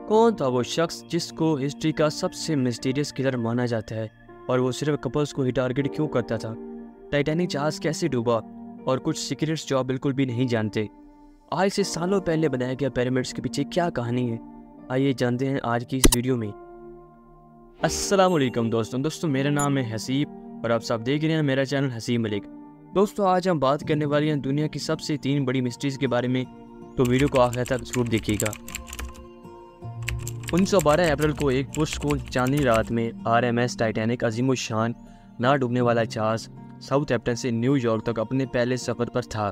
कौन था वो शख्स जिसको हिस्ट्री का सबसे मिस्टीरियस किलर माना जाता है, और वो सिर्फ कपल्स को ही टारगेट क्यों करता था? टाइटैनिक जहाज कैसे डूबा, और कुछ सीक्रेट्स जो आप बिल्कुल भी नहीं जानते। आज से सालों पहले बनाया गया पिरामिड्स के पीछे क्या कहानी है, आइए जानते हैं आज की इस वीडियो में। अस्सलाम वालेकुम दोस्तों, मेरा नाम है हसीब और आप सब देख रहे हैं मेरा चैनल हसीब मलिक। दोस्तों, आज हम बात करने वाले हैं दुनिया की सबसे 3 बड़ी मिस्ट्रीज के बारे में, तो वीडियो को आखिर तक जरूर देखिएगा। 1912 अप्रैल को एक पुरस्कून चांदनी रात में RMS टाइटैनिक अजीम शान ना डूबने वाला जहाज साउथहैम्पटन से न्यूयॉर्क तक अपने पहले सफ़र पर था।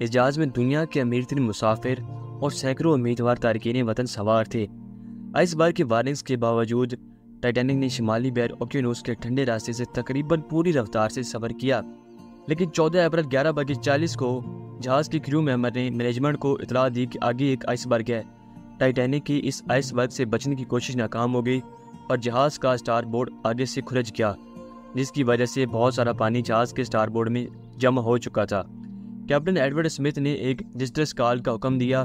इस जहाज में दुनिया के अमीर-तरीन मुसाफिर और सैकड़ों उम्मीदवार तारकीन वतन सवार थे। आइसबर्ग की वार्निंग्स के बावजूद टाइटैनिक ने शिमाली बहर ओकियानूस के ठंडे रास्ते से तकरीबन पूरी रफ्तार से सफ़र किया, लेकिन 14 अप्रैल 11:40 को जहाज़ के क्रू मेंबर ने मैनेजमेंट को इतला दी कि आगे एक आइसबर्ग है। टाइटैनिक की इस आइसबर्ग से बचने की कोशिश नाकाम हो गई और जहाज़ का स्टारबोर्ड आगे से खुरच गया, जिसकी वजह से बहुत सारा पानी जहाज़ के स्टारबोर्ड में जमा हो चुका था। कैप्टन एडवर्ड स्मिथ ने एक डिस्ट्रेस कॉल का हुक्म दिया,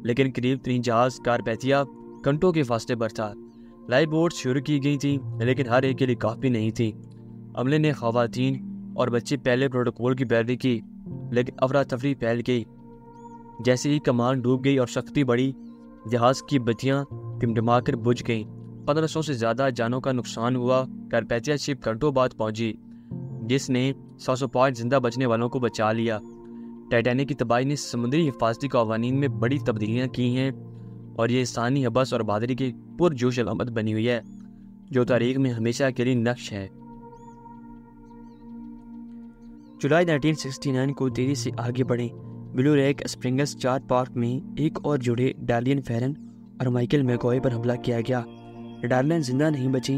लेकिन करीब 3 जहाज़ कारपैथिया घंटों के फासले पर था। लाइफ बोट शुरू की गई थी, लेकिन हर एक के लिए काफ़ी नहीं थी। अमले ने ख़वातीन और बच्चे पहले प्रोटोकॉल की पैरवी की, लेकिन अफरा तफरी फैल गई। जैसे ही कमान डूब गई और सख्ती बढ़ी, जहाज़ की बत्तियाँ टिमटिमाकर बुझ गईं। 1500 से ज़्यादा जानों का नुकसान हुआ। कारपैथिया शिप घंटों बाद पहुंची, जिसने 105 जिंदा बचने वालों को बचा लिया। टाइटैनिक की तबाही ने समुद्री हिफाजती कवानीन में बड़ी तब्दीलियाँ की हैं, और ये इंसानी हबस और बहादुरी की पुरजोश अलामत बनी हुई है, जो तारीख में हमेशा के लिए नक्श है। जुलाई 1969 को देरी से आगे बढ़े ब्लू रैक स्प्रिंगर्स चार पार्क में एक और जुड़े डार्लियन फेरन और माइकल मैकॉय पर हमला किया गया। डार्लियन जिंदा नहीं बची,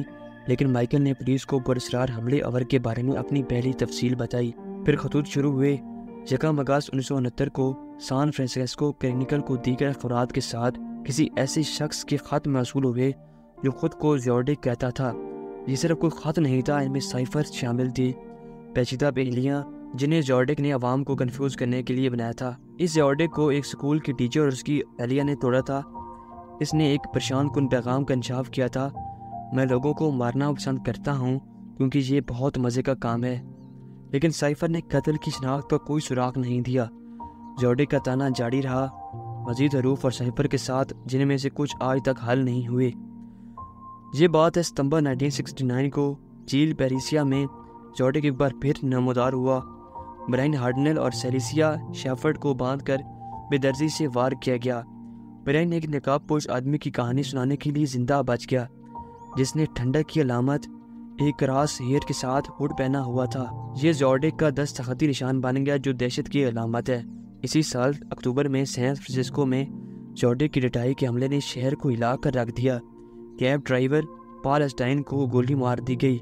लेकिन माइकल ने पुलिस को पुरस्कार हमले अवर के बारे में अपनी पहली तफसील बताई। फिर खतूत शुरू हुए। 1 अगस्त 1969 को सान फ्रांसिस्को क्रोनिकल को दीगर अफराद के साथ किसी ऐसे शख्स के खत मौसूल हुए जो खुद को ज़ोर्डिक कहता था। ये सिर्फ कोई खत नहीं था, इनमें साइफर शामिल थी, पेचीदा पहेलियाँ जिन्हें ज़ोर्डिक ने अवाम को कंफ्यूज करने के लिए बनाया था। इस ज़ोर्डिक को एक स्कूल की टीचर और उसकी एहलिया ने तोड़ा था। इसने एक परेशान कुन पैगाम का इंशाफ किया था, मैं लोगों को मारना पसंद करता हूँ क्योंकि ये बहुत मज़े का काम है। लेकिन साइफर ने कत्ल की शनाख्त का कोई सुराग नहीं दिया। ज़ोर्डिक का ताना जारी रहा, मजीद हरूफ और साइफर के साथ, जिनमें से कुछ आज तक हल नहीं हुए। ये बात है सितंबर 1969 को झील पेरिसिया में ज़ोर्डिक एक बार फिर नमोदार हुआ। ब्रायन हार्डनेल और सेलिसिया शेफर्ड को बांधकर बेदर्जी से वार किया गया। ब्रायन एक नकाबपोश आदमी की कहानी सुनाने के लिए जिंदा बच गया, जिसने ठंडक की अलामत एक क्रास हेयर के साथ हुड पहना हुआ था। ये ज़ोर्डिक का दस्तखती निशान बन गया, जो दहशत की अलामत है। इसी साल अक्टूबर में सैन फ्रांसिस्को में ज़ोर्डिक की लड़ाई के हमले ने शहर को हिला कर रख दिया। कैब ड्राइवर पॉल अस्टाइन को गोली मार दी गई,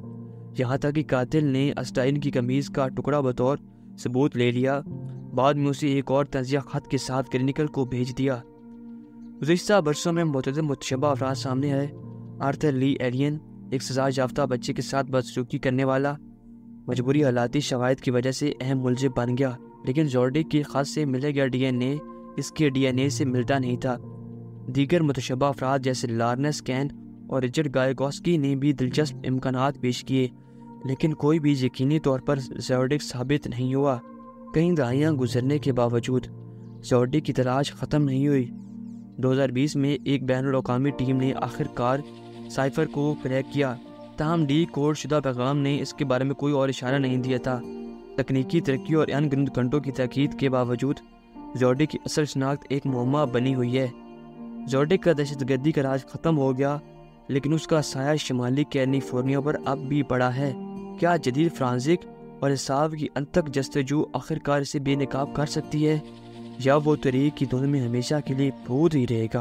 यहाँ तक कि कातिल ने अस्टाइन की कमीज़ का टुकड़ा बतौर सबूत ले लिया। बाद में उसे एक और तजिया खत के साथ क्लिनिकल को भेज दिया। गुज़िश्ता बरसों में मुतअद्दिद मुतशब्बा अफराद सामने आए। आर्थर ली एलियन, एक सजा याफ्ता बच्चे के साथ बदसलूकी करने वाला, मजबूरी हालाती शवाहिद की वजह से अहम मुलजिम बन गया, लेकिन ज़ोर्डिक की खत से मिले गया DNA इसके DNA से मिलता नहीं था। दीगर मुतशब्बा अफराद जैसे लार्नेस कैन और रिचर्ड गायगॉस्की ने भी दिलचस्प इम्कानात पेश किए, लेकिन कोई भी यकीनी तौर पर ज़ोर्डिक साबित नहीं हुआ। कई दहाइयाँ गुजरने के बावजूद ज़ोर्डिक की तलाश ख़त्म नहीं हुई। 2020 में एक बैनुल-अक़वामी टीम ने आखिरकार साइफर को क्रैक किया, ताहम डी कोड शुदा पैगाम ने इसके बारे में कोई और इशारा नहीं दिया था। तकनीकी तरक्की और अनगिनत घंटों की ताकीद के बावजूद ज़ोर्डिक की असल शनाख्त एक मुअम्मा बनी हुई है। ज़ोर्डिक का दहशतगर्दी का राज ख़त्म हो गया, लेकिन उसका साया शिमाली कैलिफोर्निया पर अब भी पड़ा है। क्या जदीद फ्रांसिक और इंसाफ की अंतक जस्तजू आखिरकार इसे बेनकाब कर सकती है, या वो तरीक की धुन में हमेशा के लिए भूत ही रहेगा?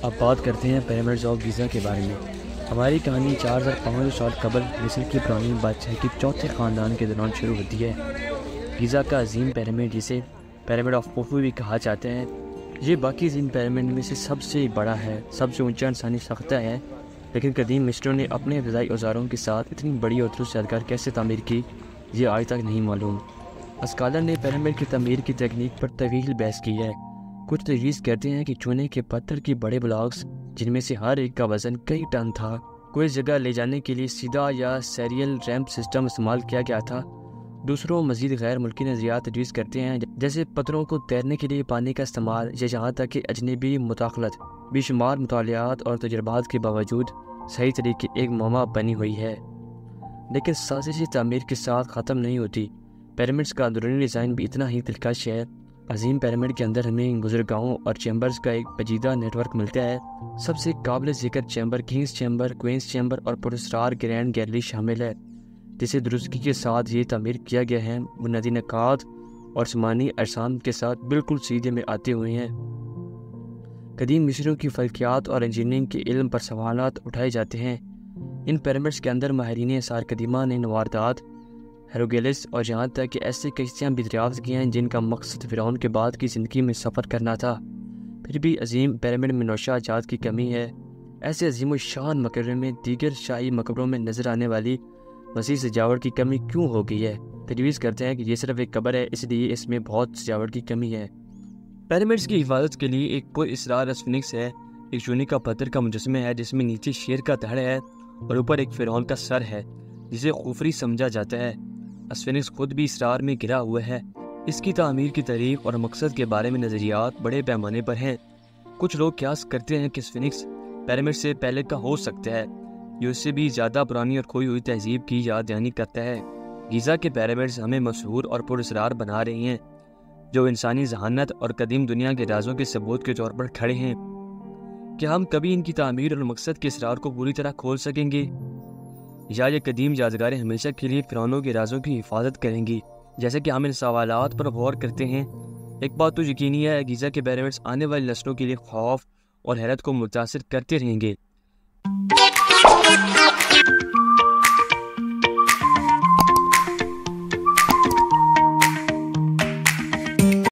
अब बात करते हैं पिरामिड्स ऑफ गीज़ा के बारे में। हमारी कहानी 4500 साल कबल मिस्र की पुरानी बादशाही के चौथे ख़ानदान के दौरान शुरू होती है। गीज़ा का अजीम पिरामिड, जिसे पिरामिड ऑफ खुफू भी कहा जाता है, ये बाकी अजीम पिरामिड में से सबसे बड़ा है, सबसे ऊंचा इंसानी सख्ता है। लेकिन कदीम मिस्रों ने अपने ग़िज़ाई औज़ारों के साथ इतनी बड़ी और दुरुस्त यादगार कैसे तामीर की, ये आज तक नहीं मालूम। अस्कालर ने पिरामिड की तमीर की तकनीक पर तवील बहस की है, कुछ तजवीज़ कहते हैं कि चूने के पत्थर की बड़े ब्लॉक्स, जिनमें से हर एक का वजन कई टन था, को इस जगह ले जाने के लिए सीधा या सीरियल रैंप सिस्टम इस्तेमाल किया गया था। दूसरों मज़ीद गैर मुल्की नज़रियात तजवीज़ करते हैं, जैसे पत्थरों को तैरने के लिए पानी का इस्तेमाल, या जहाँ तक कि अजनबी मुदाखलत बेशुमार मुतालियात और तजुर्बात के बावजूद सही तरीके एक मामा बनी हुई है। लेकिन साजिशी तामीर के साथ ख़त्म नहीं होती। पिरामिड्स का अंदरूनी डिज़ाइन भी इतना ही दिलकश है। अजीम पिरामिड के अंदर हमें गुज़रगाहों और चैम्बर्स का एक पेचीदा नेटवर्क मिलता है। सबसे काबिल ज़िक्र chamber kings chamber, queens chamber और पुरस्कार ग्रैंड गैलरी शामिल है, जिसे दुरुस्तगी के साथ ये तामीर किया गया है। बुनियादी नकात और समानी अरसान के साथ बिल्कुल सीधे में आते हुए हैं। कदीम मिस्रियों की फल्कियात और इंजीनियरिंग के इल्म पर सवालात उठाए जाते हैं। इन पिरामिड्स के अंदर माहिरीन आसार कदीमा ने नवारदात, हेरोगेलिस और जहाँ तक कि ऐसी किश्तियाँ भी दरियाफ्त की हैं जिनका मकसद फ़िरौन के बाद की ज़िंदगी में सफ़र करना था। फिर भी अजीम पिरामिड में नौशा अजात की कमी है। ऐसे अजीम व शान मकबरे में दीगर शाही मकबरों में नज़र आने वाली मज़ीद सजावट की कमी क्यों हो गई है? तजवीज़ करते हैं कि ये सिर्फ एक कब्र है, इसलिए इसमें बहुत सजावट की कमी है। पिरामिड्स की हिफाजत के लिए एक पुरअसरार स्फिंक्स है। एक चूने का पत्थर का मुजस्समा है जिसमें नीचे शेर का धड़ है और ऊपर एक फ़िरौन का सर है, जिसे खुफरी समझा जाता है। स्फिंक्स खुद भी इसरार में घिरा हुआ है। इसकी तामीर की तारीख और मकसद के बारे में नज़रियात बड़े पैमाने पर हैं। कुछ लोग क़यास करते हैं कि स्फिंक्स पिरामिड से पहले का हो सकता है, जो इससे भी ज़्यादा पुरानी और खोई हुई तहजीब की याद दहानी करता है। गीज़ा के पिरामिड्स हमें मशहूर और पुरअसरार बना रही हैं, जो इंसानी जहानत और कदीम दुनिया के राजों के सबूत के तौर पर खड़े हैं। क्या हम कभी इनकी तामीर और मकसद के इसरार को पूरी तरह खोल सकेंगे, या ये कदीम यादगारें हमेशा के लिए फ़िरौनों के राजों की हिफाजत करेंगी? जैसे कि हम इन सवालात पर गौर करते हैं, एक बात तो यकीनी है, गीज़ा के पिरामिड्स आने वाली नस्लों के लिए खौफ और हैरत को मुतासिर करते रहेंगे।